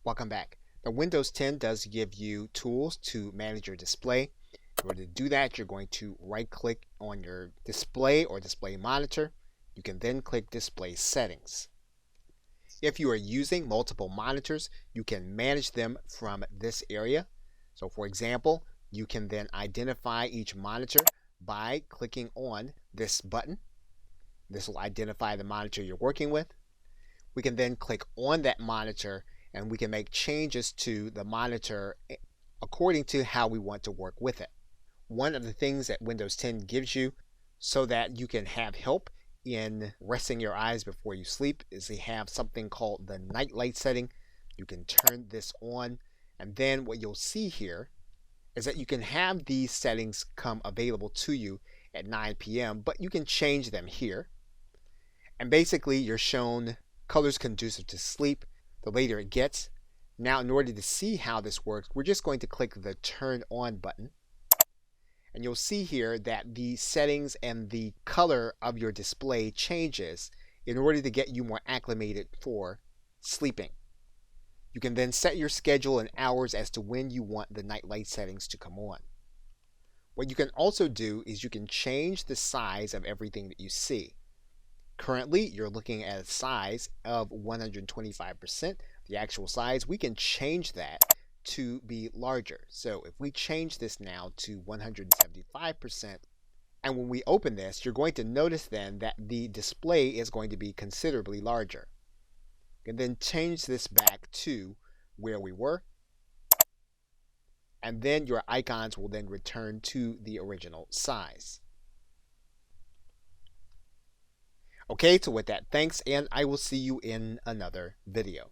Welcome back. Now, Windows 10 does give you tools to manage your display. In order to do that, you're going to right-click on your display or display monitor. You can then click Display Settings. If you are using multiple monitors, you can manage them from this area. So, for example, you can then identify each monitor by clicking on this button. This will identify the monitor you're working with. We can then click on that monitor and we can make changes to the monitor according to how we want to work with it. One of the things that Windows 10 gives you so that you can have help in resting your eyes before you sleep is they have something called the night light setting. You can turn this on, and then what you'll see here is that you can have these settings come available to you at 9 p.m., but you can change them here. And basically you're shown colors conducive to sleep the later it gets. Now, in order to see how this works, we're just going to click the Turn On button. And you'll see here that the settings and the color of your display changes in order to get you more acclimated for sleeping. You can then set your schedule and hours as to when you want the night light settings to come on. What you can also do is you can change the size of everything that you see. Currently, you're looking at a size of 125%, the actual size. We can change that to be larger. So if we change this now to 175%, and when we open this, you're going to notice then that the display is going to be considerably larger. You can then change this back to where we were, and then your icons will then return to the original size. Okay, so with that, thanks, and I will see you in another video.